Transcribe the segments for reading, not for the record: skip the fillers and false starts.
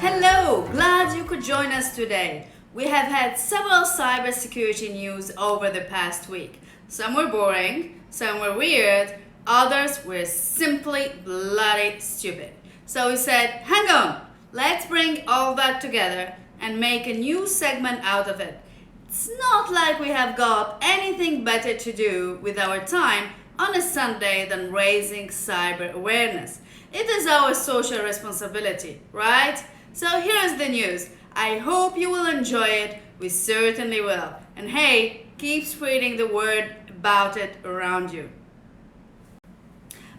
Hello, glad you could join us today. We have had several cybersecurity news over the past week. Some were boring, some were weird, others were simply bloody stupid. So we said, hang on, let's bring all that together and make a new segment out of it. It's not like we have got anything better to do with our time on a Sunday than raising cyber awareness. It is our social responsibility, right? So here's the news. I hope you will enjoy it. We certainly will. And hey, keep spreading the word about it around you.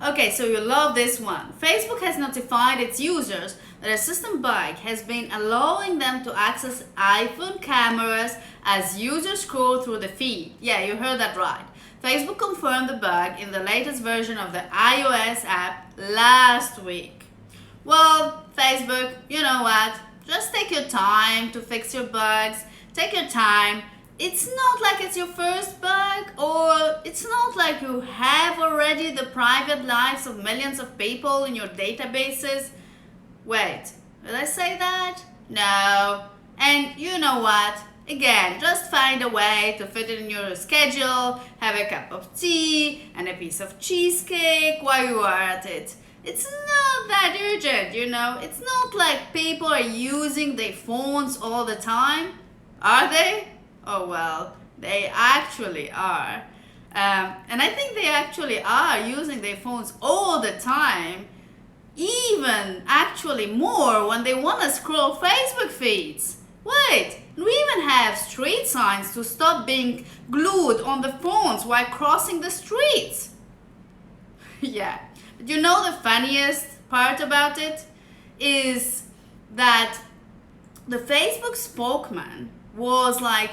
Okay, so you'll love this one. Facebook has notified its users that a system bug has been allowing them to access iPhone cameras as users scroll through the feed. Yeah, you heard that right. Facebook confirmed the bug in the latest version of the iOS app last week. Well, Facebook, you know what? Just take your time to fix your bugs. Take your time. It's not like it's your first bug, or it's not like you have already the private lives of millions of people in your databases. Wait, did I say that? No. And you know what? Again, just find a way to fit it in your schedule, have a cup of tea and a piece of cheesecake while you are at it. It's not that urgent, you know. It's not like people are using their phones all the time. Are they? Oh well, they actually are. And I think they actually are using their phones all the time. Even actually more when they want to scroll Facebook feeds. Wait, we even have street signs to stop being glued on the phones while crossing the streets. Yeah. But you know the funniest part about it is that the Facebook spokesman was like,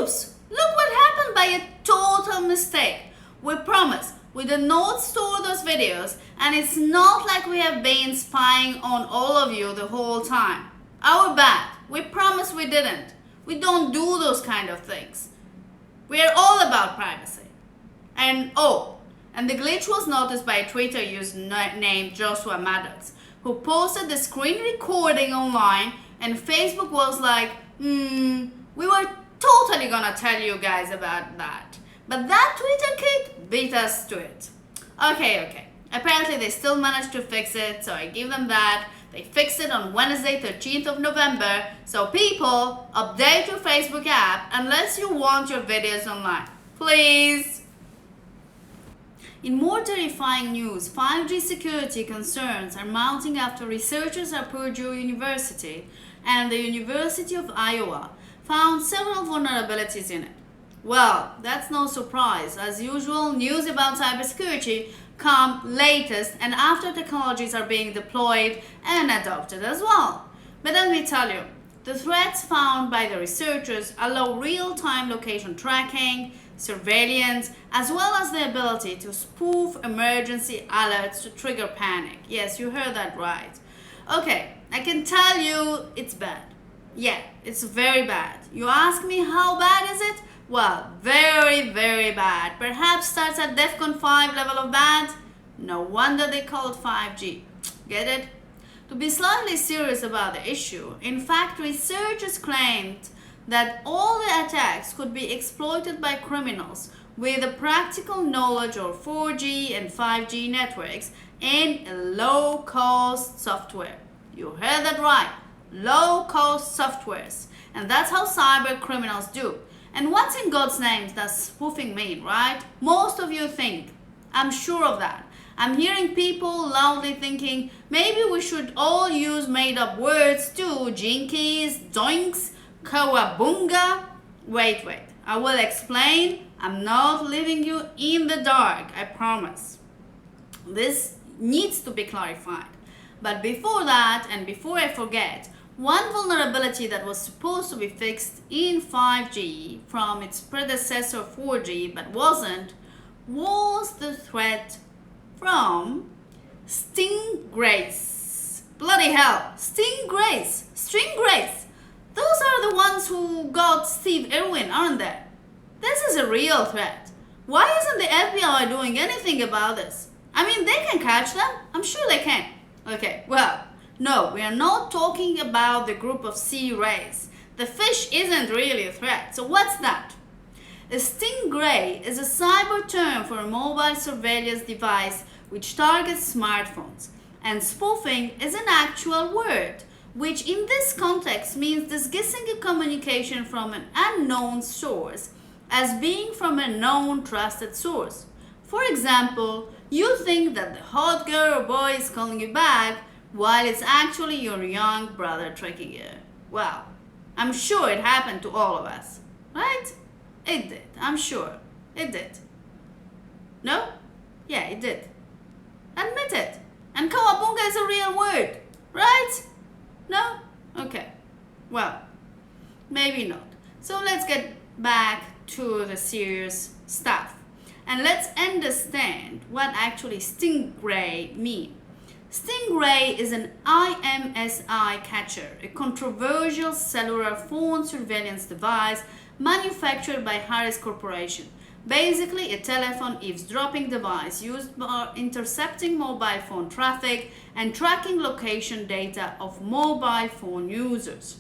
oops, look what happened by a total mistake. We promise we did not store those videos, and it's not like we have been spying on all of you the whole time. Our bad. We promise we didn't. We don't do those kind of things. We are all about privacy. And the glitch was noticed by a Twitter user named Joshua Maddox, who posted the screen recording online, and Facebook was like, we were totally gonna tell you guys about that. But that Twitter kid beat us to it. Okay. Apparently they still managed to fix it, so I give them that. They fixed it on Wednesday, 13th of November. So people, update your Facebook app unless you want your videos online. Please. In more terrifying news, 5G security concerns are mounting after researchers at Purdue University and the University of Iowa found several vulnerabilities in it. Well, that's no surprise. As usual, news about cybersecurity come latest and after technologies are being deployed and adopted as well. But let me tell you, the threats found by the researchers allow real-time location tracking, surveillance, as well as the ability to spoof emergency alerts to trigger panic. Yes, you heard that right. Okay, I can tell you it's bad. Yeah, it's very bad. You ask me how bad is it? Well, very, very bad. Perhaps starts at DEFCON 5 level of bad. No wonder they call it 5G. Get it? To be slightly serious about the issue, in fact, researchers claimed that all the attacks could be exploited by criminals with a practical knowledge of 4G and 5G networks and a low-cost software. You heard that right. Low-cost softwares. And that's how cyber criminals do. And what's in God's name does spoofing mean, right? Most of you think. I'm sure of that. I'm hearing people loudly thinking, maybe we should all use made-up words too. Jinkies, doinks, kawabunga. Wait. I will explain. I'm not leaving you in the dark, I promise. This needs to be clarified. But before that, and before I forget, one vulnerability that was supposed to be fixed in 5G from its predecessor 4G but wasn't, was the threat from stingrays. Bloody hell, stingrays. Those are the ones who got Steve Irwin, aren't they? This is a real threat. Why isn't the FBI doing anything about this? I mean, they can catch them. I'm sure they can. Okay, well, No, we are not talking about the group of sea rays. The fish isn't really a threat. So what's that? A stingray is a cyber term for a mobile surveillance device which targets smartphones. And spoofing is an actual word, which in this context means disguising a communication from an unknown source as being from a known trusted source. For example, you think that the hot girl or boy is calling you back while it's actually your young brother tricking you. Well, I'm sure it happened to all of us, right? It did, I'm sure. It did. No? Yeah, it did. Admit it. And kawabunga is a real word, right? No? Okay. Well, maybe not. So let's get back to the serious stuff. And let's understand what actually stingray mean. Stingray is an IMSI catcher, a controversial cellular phone surveillance device manufactured by Harris Corporation. Basically, a telephone eavesdropping device used for intercepting mobile phone traffic and tracking location data of mobile phone users.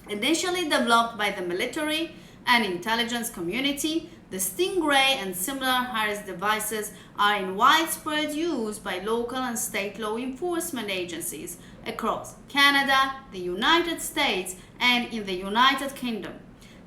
Initially developed by the military and intelligence community, the Stingray and similar Harris devices are in widespread use by local and state law enforcement agencies across Canada, the United States, and in the United Kingdom.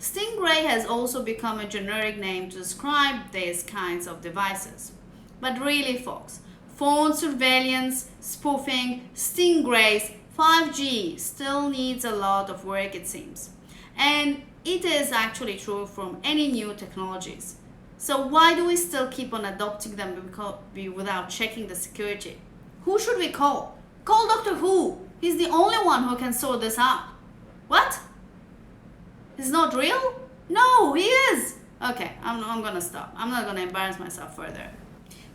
Stingray has also become a generic name to describe these kinds of devices. But really, folks, phone surveillance, spoofing, stingrays, 5G still needs a lot of work, it seems. And it is actually true from any new technologies. So why do we still keep on adopting them without checking the security? Who should we call? Call Doctor Who. He's the only one who can sort this out. What? He's not real? No, he is. Okay, I'm gonna stop. I'm not gonna embarrass myself further.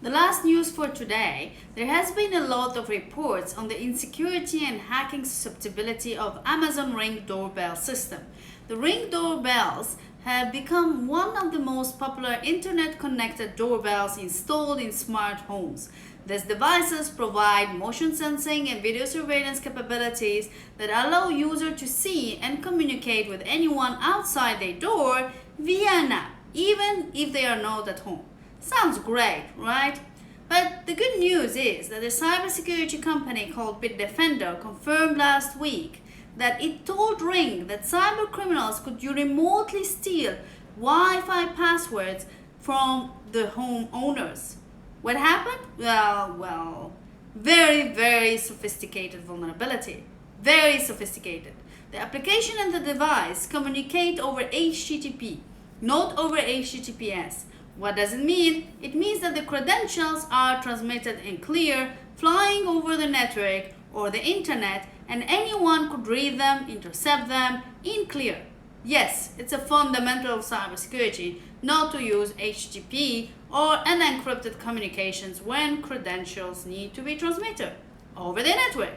The last news for today, there has been a lot of reports on the insecurity and hacking susceptibility of Amazon Ring doorbell system. The Ring doorbells have become one of the most popular internet-connected doorbells installed in smart homes. These devices provide motion sensing and video surveillance capabilities that allow users to see and communicate with anyone outside their door via an app, even if they are not at home. Sounds great, right? But the good news is that a cybersecurity company called Bitdefender confirmed last week that it told Ring that cyber criminals could remotely steal Wi-Fi passwords from the homeowners. What happened? Well, very sophisticated vulnerability. Very sophisticated. The application and the device communicate over HTTP, not over HTTPS. What does it mean? It means that the credentials are transmitted in clear, flying over the network or the internet, and anyone could read them, intercept them in clear. Yes, it's a fundamental of cybersecurity not to use HTTP or unencrypted communications when credentials need to be transmitted over the network.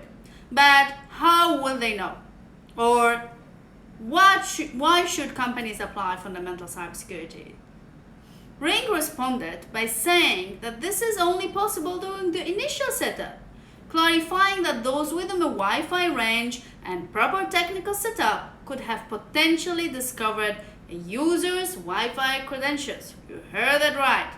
But how will they know? Or why should companies apply fundamental cybersecurity? Ring responded by saying that this is only possible during the initial setup, clarifying that those within the Wi-Fi range and proper technical setup could have potentially discovered a user's Wi-Fi credentials. You heard that right.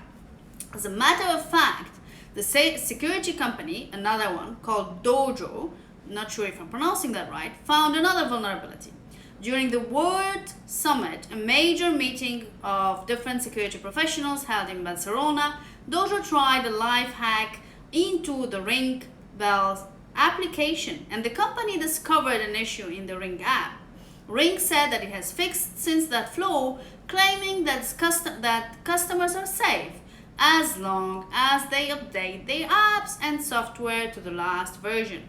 As a matter of fact, the security company, another one called Dojo, not sure if I'm pronouncing that right, found another vulnerability. During the World Summit, a major meeting of different security professionals held in Barcelona, Dojo tried a live hack into the Ring Bell's application, and the company discovered an issue in the Ring app. Ring said that it has fixed since that flaw, claiming that customers are safe as long as they update their apps and software to the last version.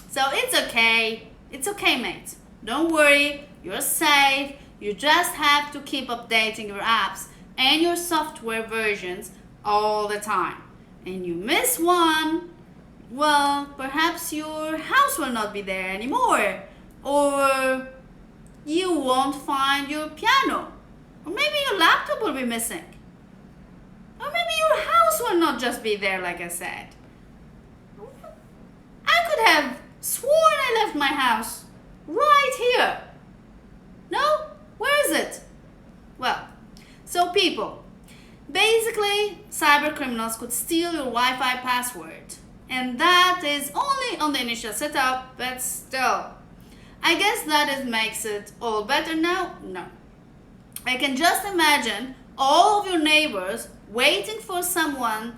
So it's okay, mate. Don't worry, you're safe. You just have to keep updating your apps and your software versions all the time. And you miss one, well, perhaps your house will not be there anymore. Or you won't find your piano. Or maybe your laptop will be missing. Or maybe your house will not just be there, like I said. I could have sworn left my house. Right here. No? Where is it? Well, so people, basically, cyber criminals could steal your Wi-Fi password. And that is only on the initial setup, but still. I guess that makes it all better now? No. I can just imagine all of your neighbors waiting for someone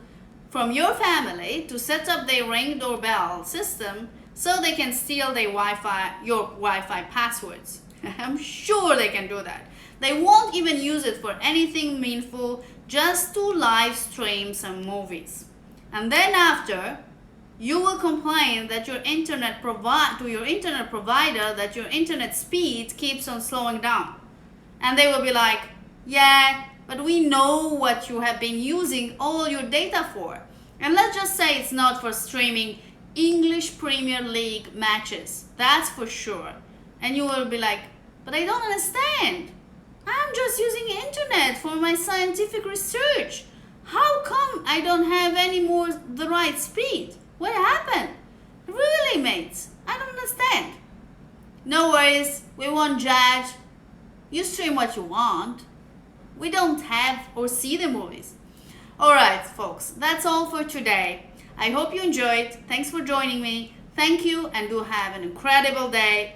from your family to set up their Ring doorbell system so they can steal your Wi-Fi passwords. I'm sure they can do that. They won't even use it for anything meaningful, just to live stream some movies. And then after, you will complain that to your internet provider that your internet speed keeps on slowing down. And they will be like, yeah, but we know what you have been using all your data for. And let's just say it's not for streaming English Premier League matches. That's for sure. And you will be like, but I don't understand. I'm just using internet for my scientific research. How come I don't have any more the right speed? What happened? Really, mates? I don't understand. No worries, we won't judge. You stream what you want. We don't have or see the movies. Alright, folks, that's all for today. I hope you enjoyed. Thanks for joining me. Thank you and do have an incredible day.